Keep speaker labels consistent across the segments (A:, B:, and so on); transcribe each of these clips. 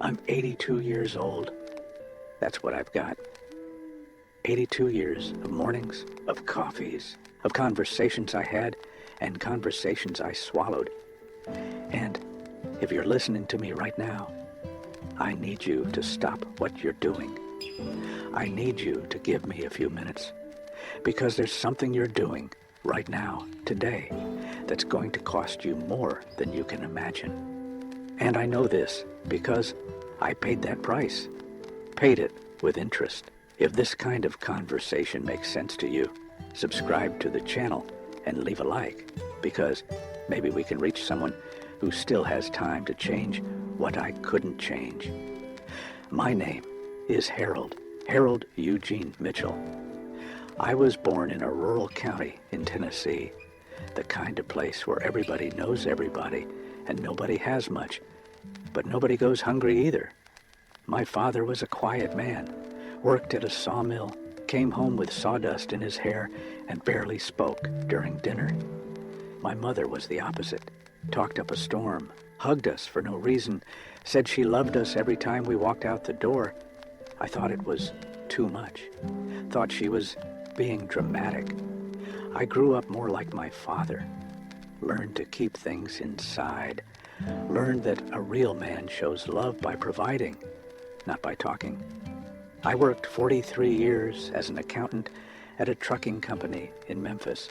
A: I'm 82 years old. That's what I've got. 82 years of mornings, of coffees, of conversations I had and conversations I swallowed. And if you're listening to me right now, I need you to stop what you're doing. I need you to give me a few minutes, because there's something you're doing right now, today, that's going to cost you more than you can imagine. And I know this because I paid that price, paid it with interest. If this kind of conversation makes sense to you, subscribe to the channel and leave a like, because maybe we can reach someone who still has time to change what I couldn't change. My name is Harold Eugene Mitchell. I was born in a rural county in Tennessee, the kind of place where everybody knows everybody and nobody has much, but nobody goes hungry either. My father was a quiet man, worked at a sawmill, came home with sawdust in his hair, and barely spoke during dinner. My mother was the opposite, talked up a storm, hugged us for no reason, said she loved us every time we walked out the door. I thought it was too much, thought she was being dramatic. I grew up more like my father, learned to keep things inside, learned that a real man shows love by providing, not by talking. I worked 43 years as an accountant at a trucking company in Memphis.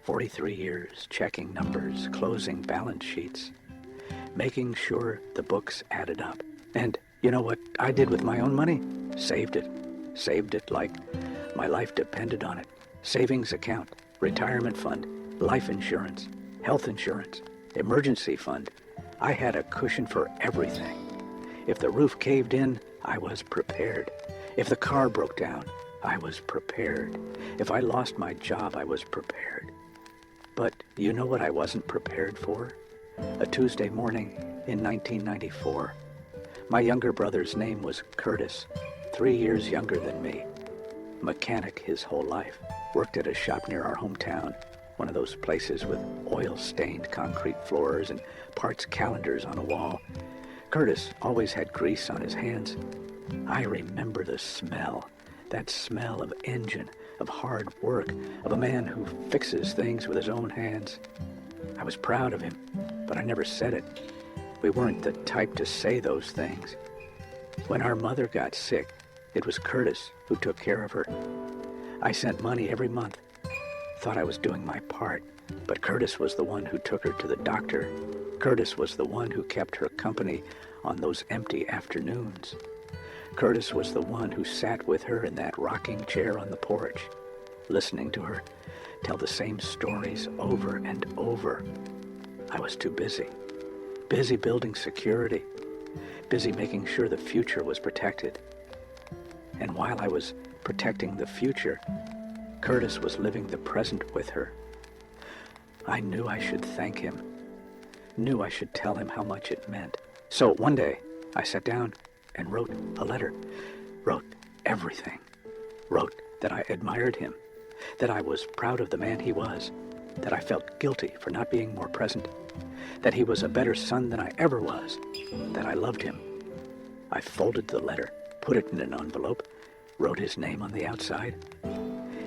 A: 43 years checking numbers, closing balance sheets, making sure the books added up. And you know what I did with my own money? Saved it like my life depended on it. Savings account, retirement fund, life insurance, health insurance, emergency fund. I had a cushion for everything. If the roof caved in, I was prepared. If the car broke down, I was prepared. If I lost my job, I was prepared. But you know what I wasn't prepared for? A Tuesday morning in 1994. My younger brother's name was Curtis, 3 years younger than me. Mechanic his whole life. Worked at a shop near our hometown, one of those places with oil-stained concrete floors and parts calendars on a wall. Curtis always had grease on his hands. I remember the smell, that smell of engine, of hard work, of a man who fixes things with his own hands. I was proud of him, but I never said it. We weren't the type to say those things. When our mother got sick, it was Curtis who took care of her. I sent money every month, thought I was doing my part, but Curtis was the one who took her to the doctor. Curtis was the one who kept her company on those empty afternoons. Curtis was the one who sat with her in that rocking chair on the porch, listening to her tell the same stories over and over. I was too busy building security, busy making sure the future was protected. And while I was protecting the future, Curtis was living the present with her. I knew I should thank him, knew I should tell him how much it meant. So one day, I sat down and wrote a letter, wrote everything, wrote that I admired him, that I was proud of the man he was, that I felt guilty for not being more present, that he was a better son than I ever was, that I loved him. I folded the letter, put it in an envelope, wrote his name on the outside,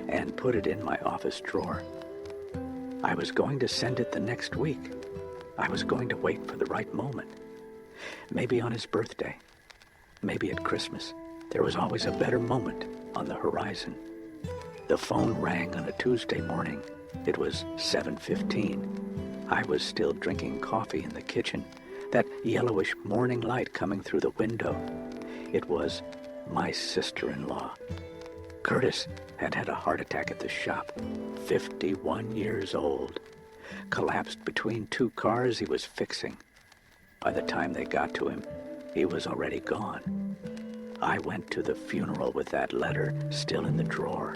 A: and put it in my office drawer. I was going to send it the next week. I was going to wait for the right moment. Maybe on his birthday, maybe at Christmas. There was always a better moment on the horizon. The phone rang on a Tuesday morning. It was 7:15. I was still drinking coffee in the kitchen, that yellowish morning light coming through the window. It was my sister-in-law. Curtis had had a heart attack at the shop, 51 years old. Collapsed between two cars he was fixing. By the time they got to him, he was already gone. I went to the funeral with that letter still in the drawer.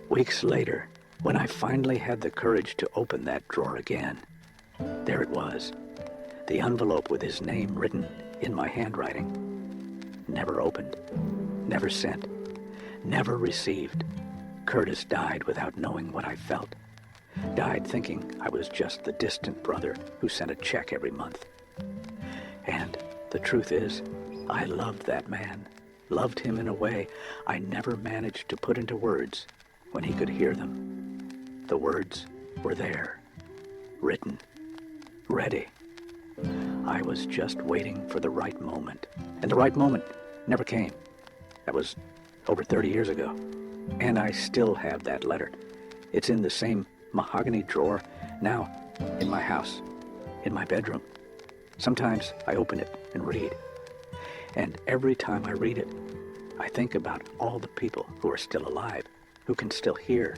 A: Weeks later, when I finally had the courage to open that drawer again, there it was, the envelope with his name written in my handwriting. Never opened, never sent, never received. Curtis died without knowing what I felt. Died thinking I was just the distant brother who sent a check every month. And the truth is, I loved that man, loved him in a way I never managed to put into words when he could hear them. The words were there, written, ready. I was just waiting for the right moment, and the right moment never came. That was over 30 years ago, and I still have that letter. It's in the same mahogany drawer now in my house, in my bedroom. Sometimes I open it and read, and every time I read it, I think about all the people who are still alive, who can still hear,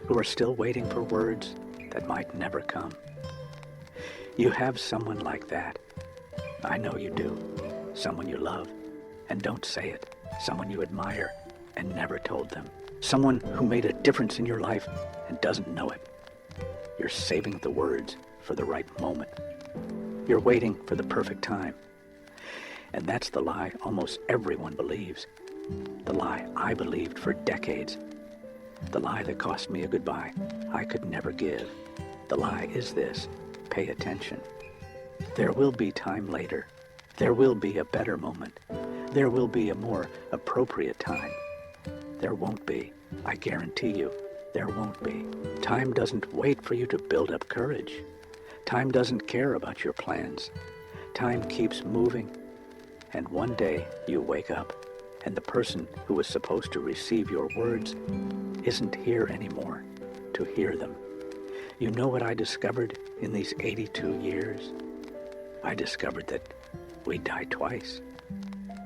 A: who are still waiting for words that might never come. You have someone like that. I know you do. Someone you love and don't say it. Someone you admire and never told them. Someone who made a difference in your life and doesn't know it. You're saving the words for the right moment. You're waiting for the perfect time. And that's the lie almost everyone believes. The lie I believed for decades. The lie that cost me a goodbye I could never give. The lie is this: pay attention. There will be time later. There will be a better moment. There will be a more appropriate time. There won't be. I guarantee you, there won't be. Time doesn't wait for you to build up courage. Time doesn't care about your plans. Time keeps moving. And one day you wake up, and the person who was supposed to receive your words isn't here anymore to hear them. You know what I discovered in these 82 years? I discovered that we die twice.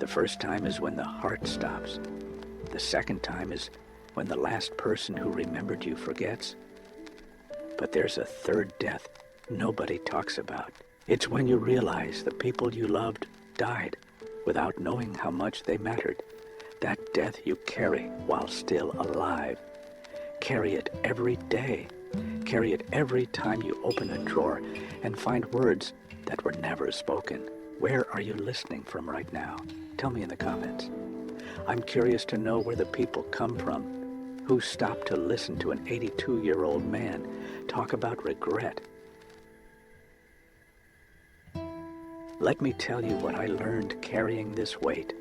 A: The first time is when the heart stops. The second time is when the last person who remembered you forgets. But there's a third death nobody talks about. It's when you realize the people you loved died without knowing how much they mattered. That death you carry while still alive. Carry it every day. Carry it every time you open a drawer and find words that were never spoken. Where are you listening from right now? Tell me in the comments. I'm curious to know where the people come from who stopped to listen to an 82-year-old man talk about regret. Let me tell you what I learned carrying this weight.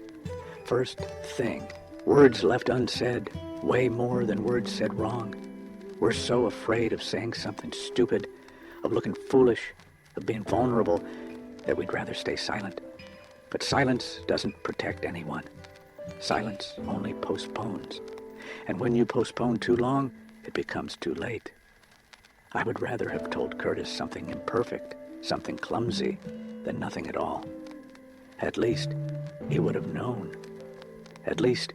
A: First thing, words left unsaid weigh more than words said wrong. We're so afraid of saying something stupid, of looking foolish, of being vulnerable, that we'd rather stay silent. But silence doesn't protect anyone. Silence only postpones. And when you postpone too long, it becomes too late. I would rather have told Curtis something imperfect, something clumsy, than nothing at all. At least he would have known. At least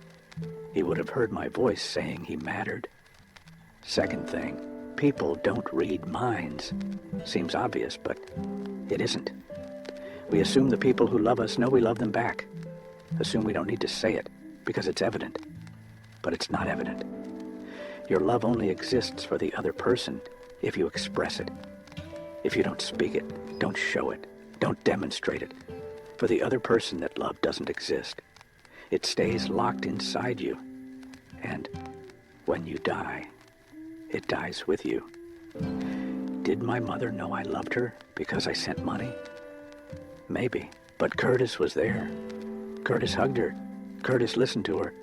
A: he would have heard my voice saying he mattered. Second thing, people don't read minds. Seems obvious, but it isn't. We assume the people who love us know we love them back. Assume we don't need to say it because it's evident. But it's not evident. Your love only exists for the other person if you express it. If you don't speak it, don't show it, don't demonstrate it. For the other person, that love doesn't exist. It stays locked inside you. And when you die, it dies with you. Did my mother know I loved her because I sent money? Maybe, but Curtis was there. Curtis hugged her. Curtis listened to her.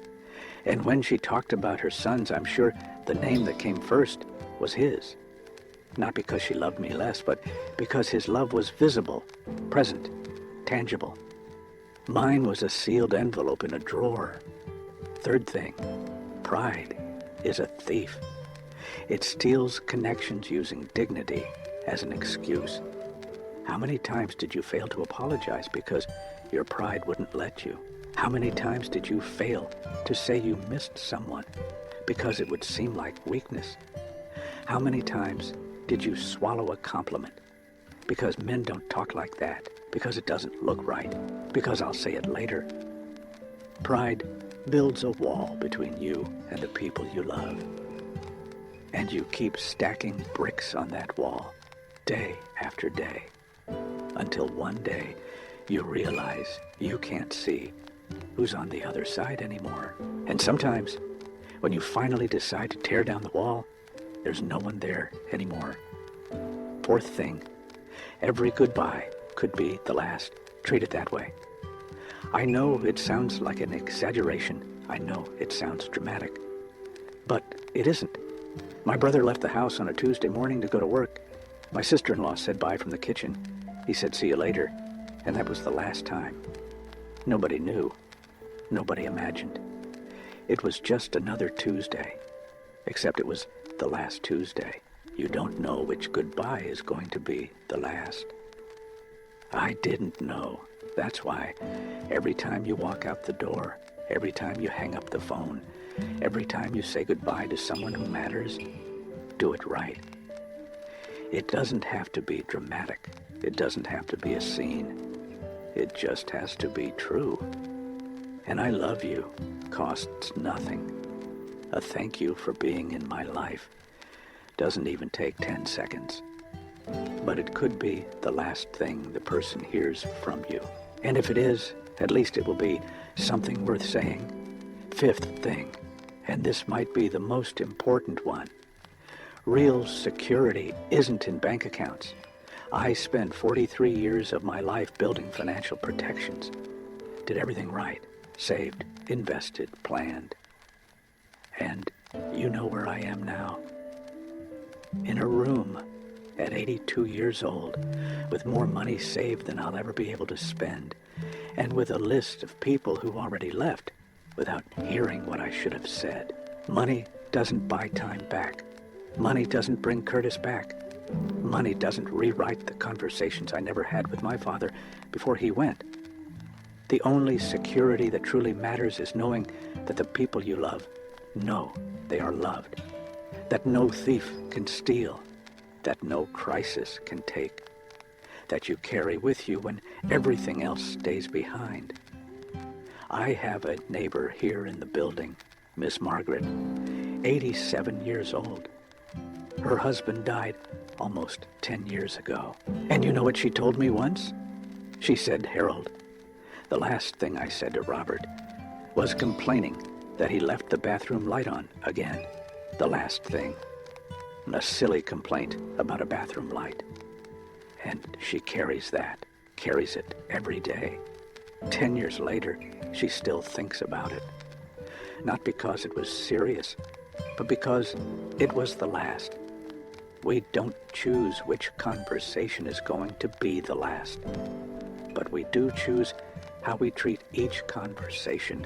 A: And when she talked about her sons, I'm sure the name that came first was his. Not because she loved me less, but because his love was visible, present, tangible. Mine was a sealed envelope in a drawer. Third thing, pride is a thief. It steals connections using dignity as an excuse. How many times did you fail to apologize because your pride wouldn't let you? How many times did you fail to say you missed someone because it would seem like weakness? How many times did you swallow a compliment because men don't talk like that, because it doesn't look right, because I'll say it later? Pride builds a wall between you and the people you love. And you keep stacking bricks on that wall, day after day, until one day you realize you can't see who's on the other side anymore. And sometimes, when you finally decide to tear down the wall, there's no one there anymore. Fourth thing, every goodbye could be the last. Treat it that way. I know it sounds like an exaggeration. I know it sounds dramatic. But it isn't. My brother left the house on a Tuesday morning to go to work. My sister-in-law said bye from the kitchen. He said, "See you later." And that was the last time. Nobody knew. Nobody imagined. It was just another Tuesday. Except it was the last Tuesday. You don't know which goodbye is going to be the last. I didn't know. That's why every time you walk out the door, every time you hang up the phone, every time you say goodbye to someone who matters, do it right. It doesn't have to be dramatic. It doesn't have to be a scene. It just has to be true. And I love you costs nothing. A thank you for being in my life doesn't even take 10 seconds. But it could be the last thing the person hears from you. And if it is, at least it will be something worth saying. Fifth thing, and this might be the most important one. Real security isn't in bank accounts. I spent 43 years of my life building financial protections. Did everything right. Saved, invested, planned. And you know where I am now. In a room at 82 years old, with more money saved than I'll ever be able to spend, and with a list of people who already left without hearing what I should have said. Money doesn't buy time back. Money doesn't bring Curtis back. Money doesn't rewrite the conversations I never had with my father before he went. The only security that truly matters is knowing that the people you love know they are loved, that no thief can steal, that no crisis can take, that you carry with you when everything else stays behind. I have a neighbor here in the building, Miss Margaret, 87 years old. Her husband died almost 10 years ago. And you know what she told me once? She said, "Harold, the last thing I said to Robert was complaining that he left the bathroom light on again. The last thing. A silly complaint about a bathroom light." And she carries it every day. 10 years later, she still thinks about it. Not because it was serious, but because it was the last. We don't choose which conversation is going to be the last, but we do choose how we treat each conversation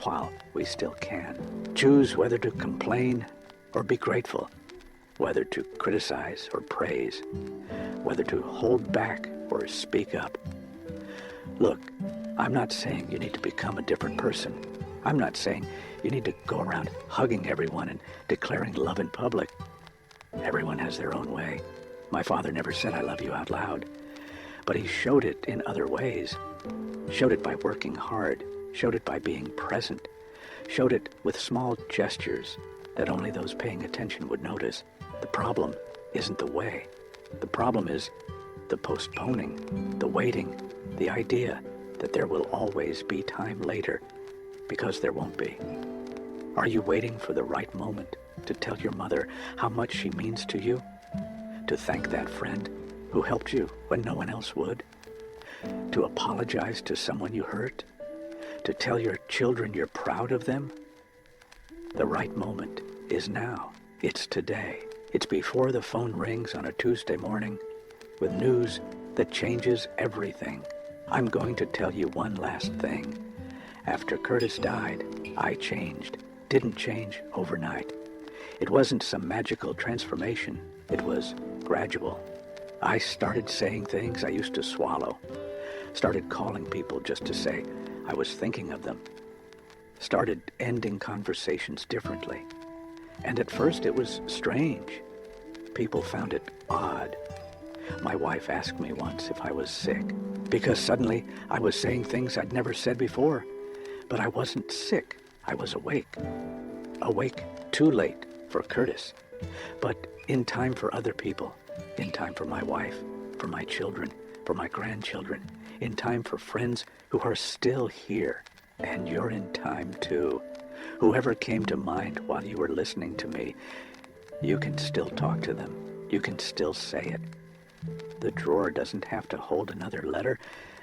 A: while we still can. Choose whether to complain or be grateful, whether to criticize or praise, whether to hold back or speak up. Look, I'm not saying you need to become a different person. I'm not saying you need to go around hugging everyone and declaring love in public. Everyone has their own way. My father never said "I love you" out loud, but he showed it in other ways. Showed it by working hard, showed it by being present, showed it with small gestures that only those paying attention would notice. The problem isn't the way. The problem is the postponing, the waiting, the idea that there will always be time later, because there won't be. Are you waiting for the right moment to tell your mother how much she means to you? To thank that friend who helped you when no one else would? To apologize to someone you hurt? To tell your children you're proud of them? The right moment is now. It's today. It's before the phone rings on a Tuesday morning with news that changes everything. I'm going to tell you one last thing. After Curtis died, I changed. Didn't change overnight. It wasn't some magical transformation. It was gradual. I started saying things I used to swallow. Started calling people just to say I was thinking of them. Started ending conversations differently. And at first it was strange. People found it odd. My wife asked me once if I was sick, because suddenly I was saying things I'd never said before. But I wasn't sick. I was awake. Awake too late for Curtis, but in time for other people, in time for my wife, for my children, for my grandchildren, in time for friends who are still here. And you're in time too. Whoever came to mind while you were listening to me, you can still talk to them. You can still say it. The drawer doesn't have to hold another letter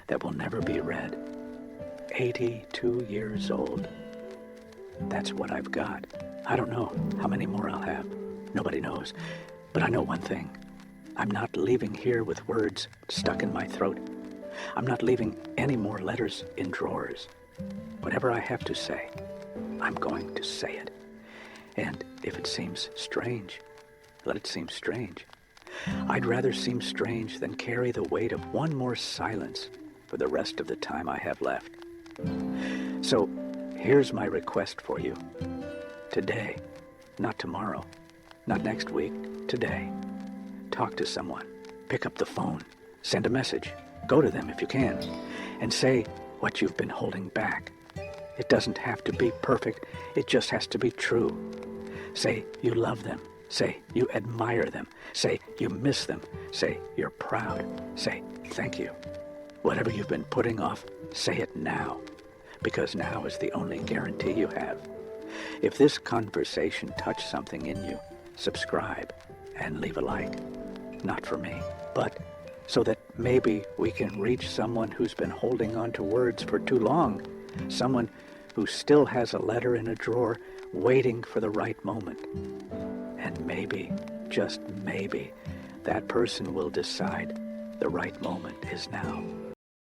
A: that will never be read. 82 years old. That's what I've got. I don't know how many more I'll have. Nobody knows. But I know one thing. I'm not leaving here with words stuck in my throat. I'm not leaving any more letters in drawers. Whatever I have to say, I'm going to say it. And if it seems strange, let it seem strange. I'd rather seem strange than carry the weight of one more silence for the rest of the time I have left. So, here's my request for you. Today, not tomorrow, not next week, today. Talk to someone. Pick up the phone. Send a message. Go to them if you can. And say what you've been holding back. It doesn't have to be perfect. It just has to be true. Say you love them. Say you admire them. Say you miss them. Say you're proud. Say thank you. Whatever you've been putting off, say it now. Because now is the only guarantee you have. If this conversation touched something in you, subscribe and leave a like. Not for me, but so that maybe we can reach someone who's been holding on to words for too long. Someone who still has a letter in a drawer waiting for the right moment. And maybe, just maybe, that person will decide the right moment is now.